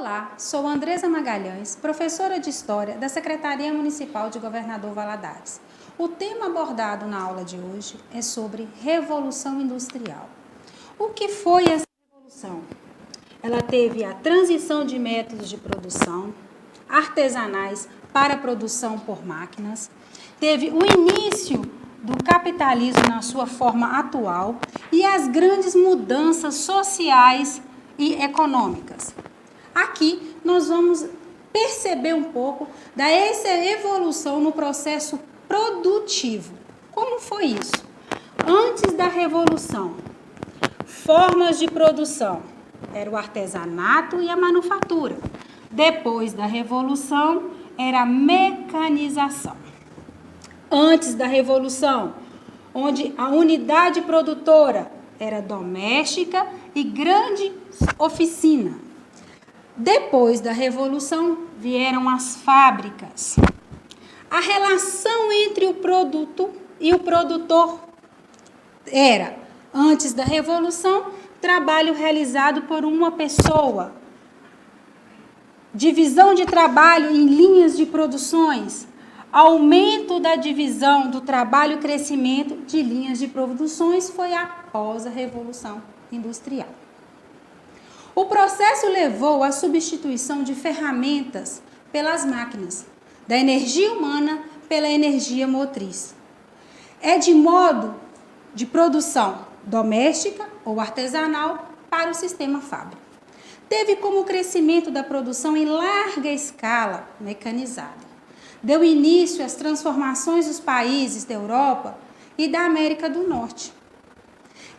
Olá, sou Andresa Magalhães, professora de História da Secretaria Municipal de Governador Valadares. O tema abordado na aula de hoje é sobre Revolução Industrial. O que foi essa revolução? Ela teve a transição de métodos de produção artesanais para a produção por máquinas, teve o início do capitalismo na sua forma atual e as grandes mudanças sociais e econômicas. Aqui nós vamos perceber um pouco dessa evolução no processo produtivo. Como foi isso? Antes da Revolução, formas de produção era o artesanato e a manufatura. Depois da Revolução, era a mecanização. Antes da Revolução, onde a unidade produtora era doméstica e grande oficina. Depois da Revolução, vieram as fábricas. A relação entre o produto e o produtor era, antes da Revolução, trabalho realizado por uma pessoa. Divisão de trabalho em linhas de produções. Aumento da divisão do trabalho e crescimento de linhas de produções foi após a Revolução Industrial. O processo levou à substituição de ferramentas pelas máquinas, da energia humana pela energia motriz. É de modo de produção doméstica ou artesanal para o sistema fábrica. Teve como crescimento da produção em larga escala mecanizada. Deu início às transformações dos países da Europa e da América do Norte.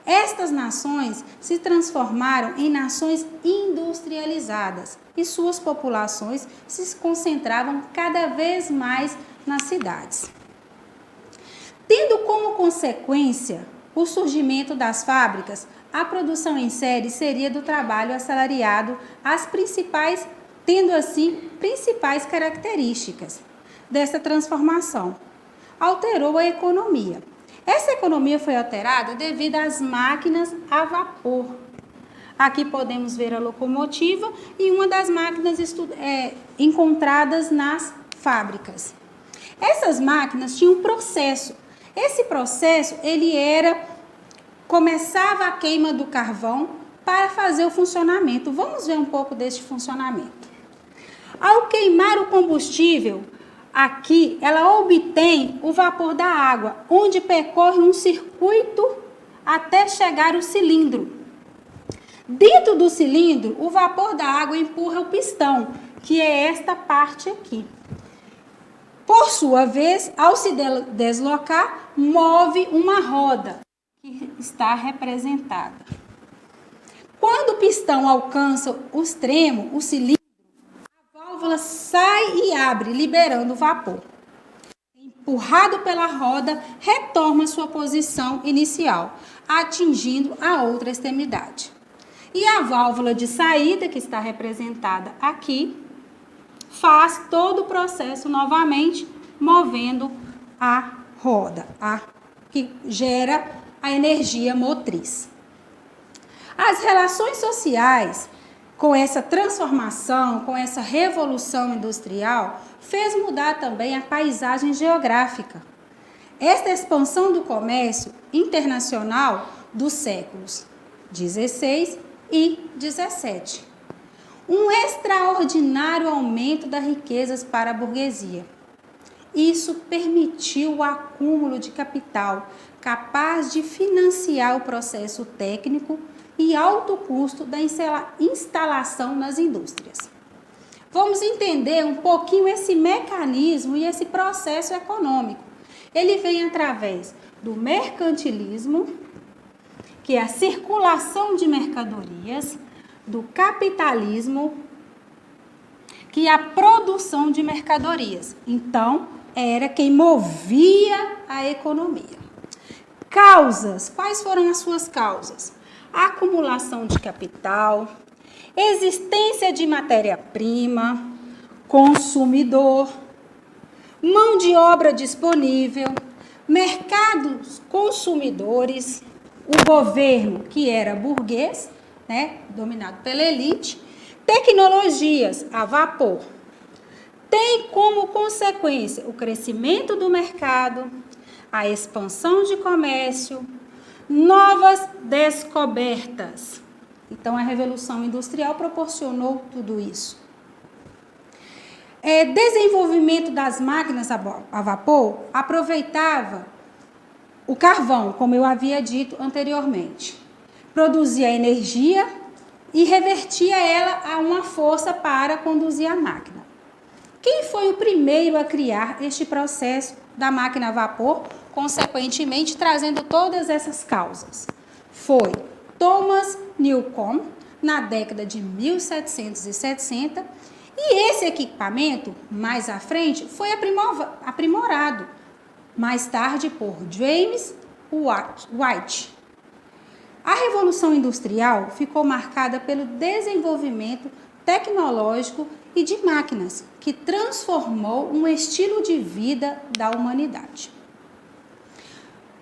Estas nações se transformaram em nações industrializadas e suas populações se concentravam cada vez mais nas cidades. Tendo como consequência o surgimento das fábricas, a produção em série seria do trabalho assalariado, tendo assim principais características dessa transformação. Alterou a economia. Essa economia foi alterada devido às máquinas a vapor. Aqui podemos ver a locomotiva e uma das máquinas encontradas nas fábricas. Essas máquinas tinham um processo. Esse processo, começava a queima do carvão para fazer o funcionamento. Vamos ver um pouco deste funcionamento. Ao queimar o combustível, aqui ela obtém o vapor da água, onde percorre um circuito até chegar ao cilindro. Dentro do cilindro, o vapor da água empurra o pistão, que é esta parte aqui. Por sua vez, ao se deslocar, move uma roda, que está representada. Quando o pistão alcança o extremo, o cilindro, a válvula sai e abre, liberando o vapor. Empurrado pela roda, retorna à sua posição inicial, atingindo a outra extremidade. E a válvula de saída, que está representada aqui, faz todo o processo novamente, movendo a roda, que gera a energia motriz. As relações sociais, com essa transformação, com essa revolução industrial, fez mudar também a paisagem geográfica. Esta expansão do comércio internacional dos séculos XVI e XVII. Um extraordinário aumento das riquezas para a burguesia. Isso permitiu o acúmulo de capital capaz de financiar o processo técnico e alto custo da instalação nas indústrias. Vamos entender um pouquinho esse mecanismo e esse processo econômico. Ele vem através do mercantilismo, que é a circulação de mercadorias, do capitalismo, que é a produção de mercadorias. Então, era quem movia a economia. Causas. Quais foram as suas causas? Acumulação de capital, existência de matéria-prima, consumidor, mão de obra disponível, mercados consumidores, o governo, que era burguês, dominado pela elite, tecnologias a vapor têm como consequência o crescimento do mercado, a expansão de comércio, novas descobertas. Então, a Revolução Industrial proporcionou tudo isso. Desenvolvimento das máquinas a vapor aproveitava o carvão, como eu havia dito anteriormente. Produzia energia e revertia ela a uma força para conduzir a máquina. Quem foi o primeiro a criar este processo da máquina a vapor, consequentemente trazendo todas essas causas? Foi Thomas Newcomen, na década de 1760, e esse equipamento, mais à frente, foi aprimorado, mais tarde por James Watt. A Revolução Industrial ficou marcada pelo desenvolvimento tecnológico e de máquinas, que transformou um estilo de vida da humanidade.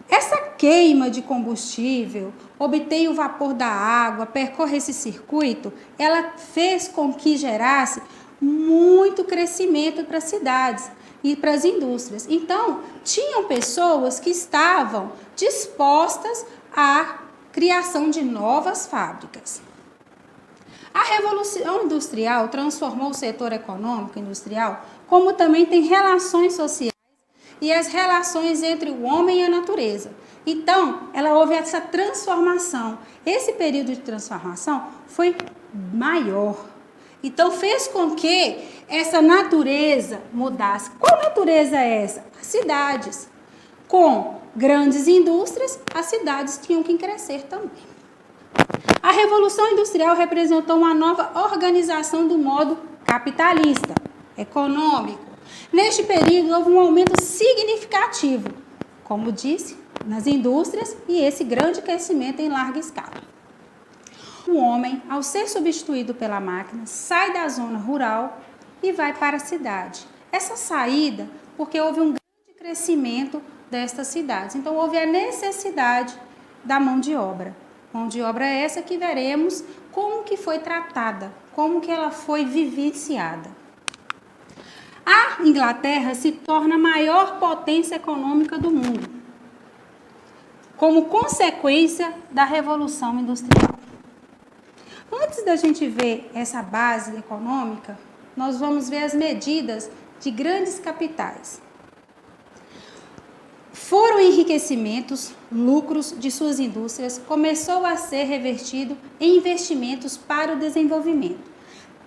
Essa queima de combustível, obtém o vapor da água, percorre esse circuito, ela fez com que gerasse muito crescimento para as cidades e para as indústrias. Então, tinham pessoas que estavam dispostas à criação de novas fábricas. A Revolução Industrial transformou o setor econômico industrial, como também tem relações sociais e as relações entre o homem e a natureza. Então, houve essa transformação. Esse período de transformação foi maior. Então, fez com que essa natureza mudasse. Qual natureza é essa? As cidades. Com grandes indústrias, as cidades tinham que crescer também. A Revolução Industrial representou uma nova organização do modo capitalista, econômico. Neste período, houve um aumento significativo, como disse, nas indústrias e esse grande crescimento em larga escala. O homem, ao ser substituído pela máquina, sai da zona rural e vai para a cidade. Essa saída, porque houve um grande crescimento destas cidades. Então, houve a necessidade da mão de obra. Mão de obra essa que veremos como que foi tratada, como que ela foi vivenciada. A Inglaterra se torna a maior potência econômica do mundo, como consequência da Revolução Industrial. Antes da gente ver essa base econômica, nós vamos ver as medidas de grandes capitais. Foram enriquecimentos, lucros de suas indústrias, começou a ser revertido em investimentos para o desenvolvimento,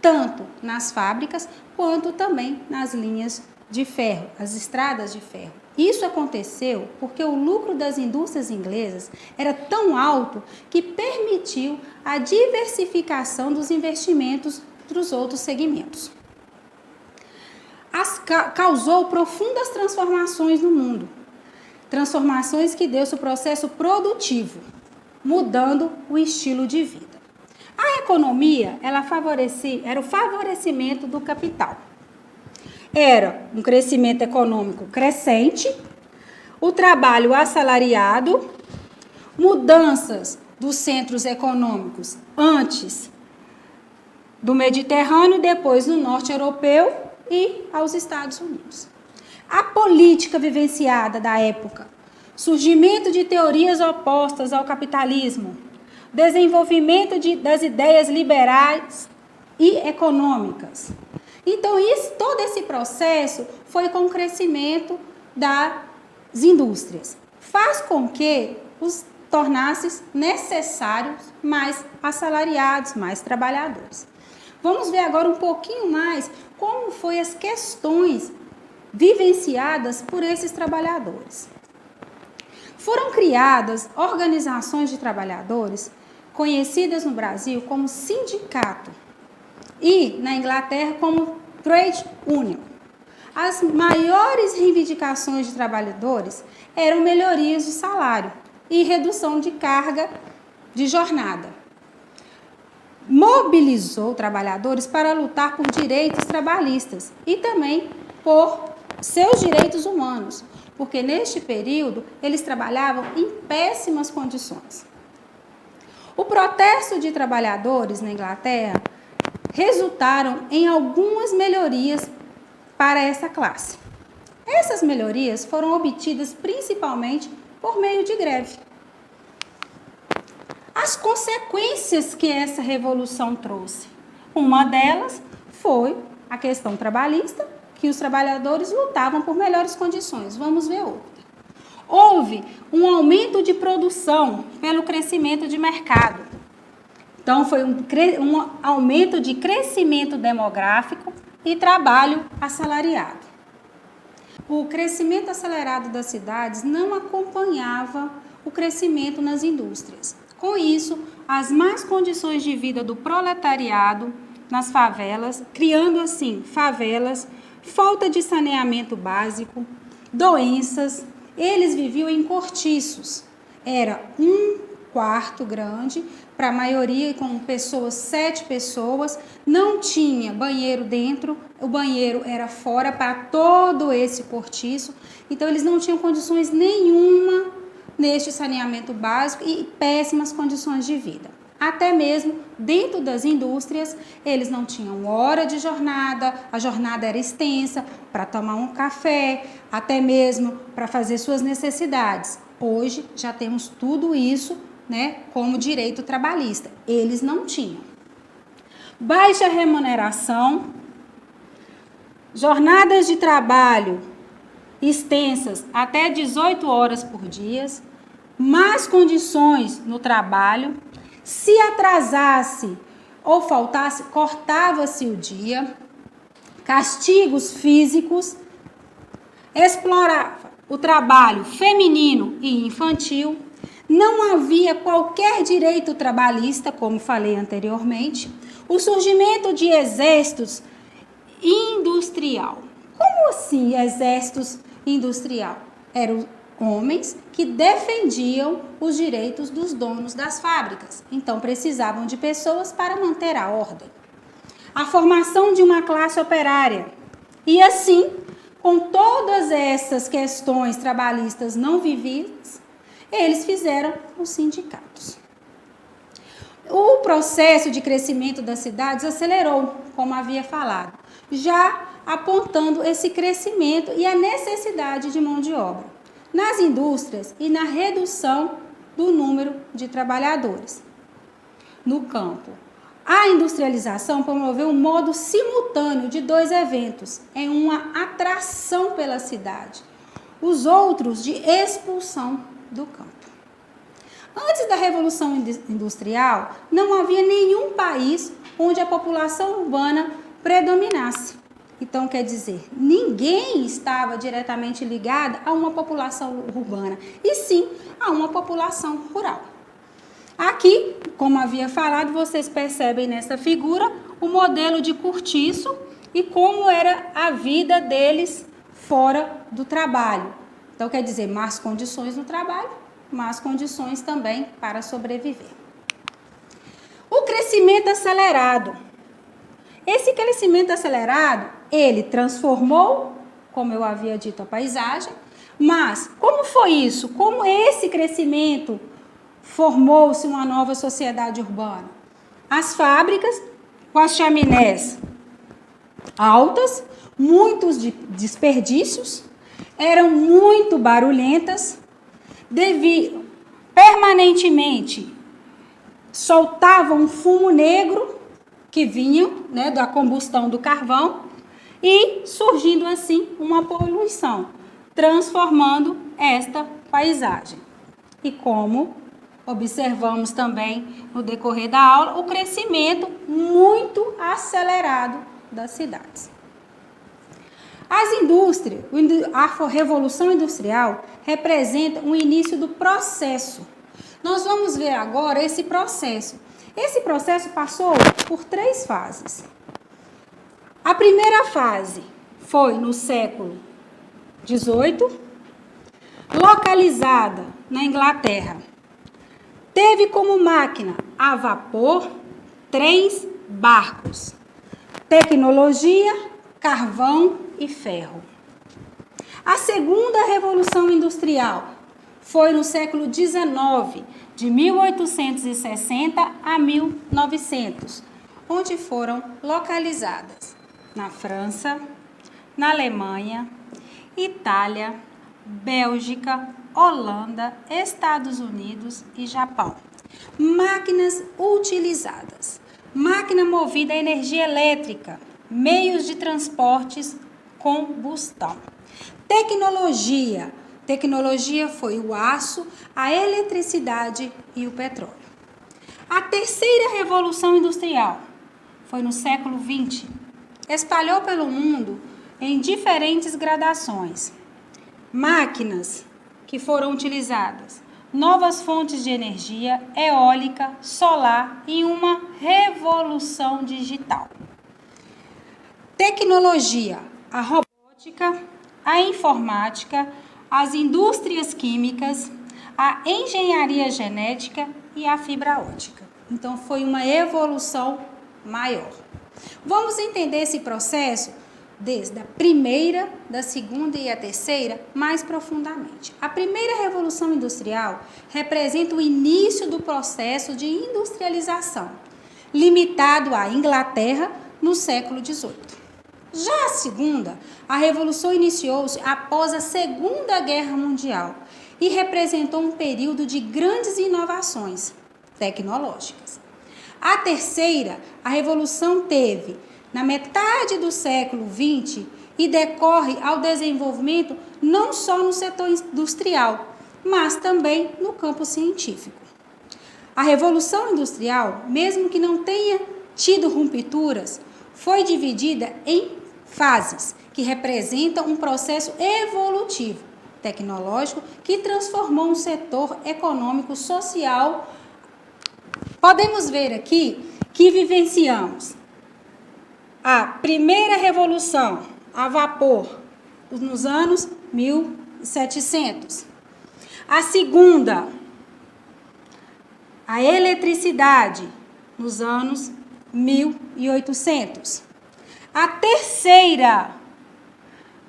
tanto nas fábricas quanto também nas linhas de ferro, as estradas de ferro. Isso aconteceu porque o lucro das indústrias inglesas era tão alto que permitiu a diversificação dos investimentos dos outros segmentos. Causou profundas transformações no mundo. Transformações que deu-se o processo produtivo, mudando o estilo de vida. A economia, era o favorecimento do capital. Era um crescimento econômico crescente, o trabalho assalariado, mudanças dos centros econômicos antes do Mediterrâneo, depois no norte europeu e aos Estados Unidos. A política vivenciada da época, surgimento de teorias opostas ao capitalismo, desenvolvimento das ideias liberais e econômicas. Então, todo esse processo foi com o crescimento das indústrias. Faz com que os tornasse necessários mais assalariados, mais trabalhadores. Vamos ver agora um pouquinho mais como foram as questões vivenciadas por esses trabalhadores. Foram criadas organizações de trabalhadores conhecidas no Brasil como sindicato e na Inglaterra como trade union. As maiores reivindicações de trabalhadores eram melhorias de salário e redução de carga de jornada. Mobilizou trabalhadores para lutar por direitos trabalhistas e também por seus direitos humanos, porque neste período eles trabalhavam em péssimas condições. O protesto de trabalhadores na Inglaterra resultaram em algumas melhorias para essa classe. Essas melhorias foram obtidas principalmente por meio de greve. As consequências que essa revolução trouxe, uma delas foi a questão trabalhista, que os trabalhadores lutavam por melhores condições. Vamos ver outra. Houve um aumento de produção pelo crescimento de mercado. Então, foi um aumento de crescimento demográfico e trabalho assalariado. O crescimento acelerado das cidades não acompanhava o crescimento nas indústrias. Com isso, as más condições de vida do proletariado nas favelas, criando assim favelas, falta de saneamento básico, doenças, eles viviam em cortiços. Era um quarto grande, para a maioria com pessoas, 7 pessoas, não tinha banheiro dentro, o banheiro era fora para todo esse cortiço, então eles não tinham condições nenhuma neste saneamento básico e péssimas condições de vida. Até mesmo dentro das indústrias, eles não tinham hora de jornada, a jornada era extensa para tomar um café, até mesmo para fazer suas necessidades. Hoje já temos tudo isso, né, como direito trabalhista. Eles não tinham. Baixa remuneração, jornadas de trabalho extensas, até 18 horas por dia, más condições no trabalho. Se atrasasse ou faltasse, cortava-se o dia, castigos físicos, explorava o trabalho feminino e infantil, não havia qualquer direito trabalhista, como falei anteriormente, o surgimento de exércitos industrial. Como assim exércitos industrial? Eram homens que defendiam os direitos dos donos das fábricas. Então, precisavam de pessoas para manter a ordem. A formação de uma classe operária. E assim, com todas essas questões trabalhistas não vividas, eles fizeram os sindicatos. O processo de crescimento das cidades acelerou, como havia falado, já apontando esse crescimento e a necessidade de mão de obra nas indústrias e na redução do número de trabalhadores no campo. A industrialização promoveu um modo simultâneo de 2 eventos, em uma atração pela cidade, os outros de expulsão do campo. Antes da Revolução Industrial, não havia nenhum país onde a população urbana predominasse. Então, quer dizer, ninguém estava diretamente ligado a uma população urbana, e sim a uma população rural. Aqui, como havia falado, vocês percebem nessa figura o modelo de cortiço e como era a vida deles fora do trabalho. Então, quer dizer, más condições no trabalho, más condições também para sobreviver. O crescimento acelerado. Esse crescimento acelerado, ele transformou, como eu havia dito, a paisagem, mas como foi isso? Como esse crescimento formou-se uma nova sociedade urbana? As fábricas com as chaminés altas, muitos desperdícios, eram muito barulhentas, permanentemente soltavam um fumo negro que vinham, né, da combustão do carvão e surgindo assim uma poluição, transformando esta paisagem. E como observamos também no decorrer da aula, o crescimento muito acelerado das cidades. As indústrias, a Revolução Industrial representa o início do processo. Nós vamos ver agora esse processo. Esse processo passou por 3 fases. A primeira fase foi no século XVIII, localizada na Inglaterra. Teve como máquina a vapor, trens, barcos. Tecnologia, carvão e ferro. A segunda Revolução Industrial foi no século XIX, de 1860 a 1900, onde foram localizadas na França, na Alemanha, Itália, Bélgica, Holanda, Estados Unidos e Japão. Máquinas utilizadas. Máquina movida a energia elétrica, meios de transportes, combustão. Tecnologia. Tecnologia foi o aço, a eletricidade e o petróleo. A terceira revolução industrial foi no século XX. Espalhou pelo mundo em diferentes gradações. Máquinas que foram utilizadas, novas fontes de energia, eólica, solar e uma revolução digital. Tecnologia, a robótica, a informática, as indústrias químicas, a engenharia genética e a fibra ótica. Então, foi uma evolução maior. Vamos entender esse processo desde a primeira, da segunda e a terceira mais profundamente. A primeira revolução industrial representa o início do processo de industrialização, limitado à Inglaterra no século XVIII. Já a segunda, a revolução iniciou-se após a Segunda Guerra Mundial e representou um período de grandes inovações tecnológicas. A terceira, a revolução teve na metade do século XX e decorre ao desenvolvimento não só no setor industrial, mas também no campo científico. A Revolução Industrial, mesmo que não tenha tido rupturas, foi dividida em fases, que representam um processo evolutivo, tecnológico, que transformou um setor econômico social. Podemos ver aqui que vivenciamos a primeira revolução a vapor nos anos 1700. A segunda, a eletricidade, nos anos 1800. A terceira,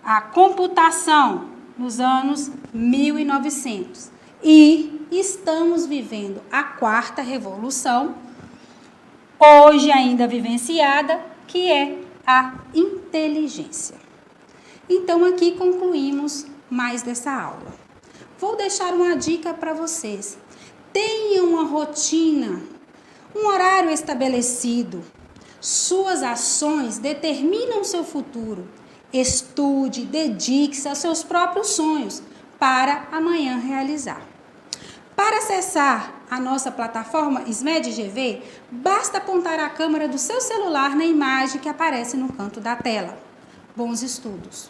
a computação, nos anos 1900. E estamos vivendo a quarta revolução, hoje ainda vivenciada, que é a inteligência. Então, aqui concluímos mais dessa aula. Vou deixar uma dica para vocês. Tenha uma rotina, um horário estabelecido. Suas ações determinam seu futuro. Estude, dedique-se aos seus próprios sonhos para amanhã realizar. Para acessar a nossa plataforma SMED-GV, basta apontar a câmera do seu celular na imagem que aparece no canto da tela. Bons estudos!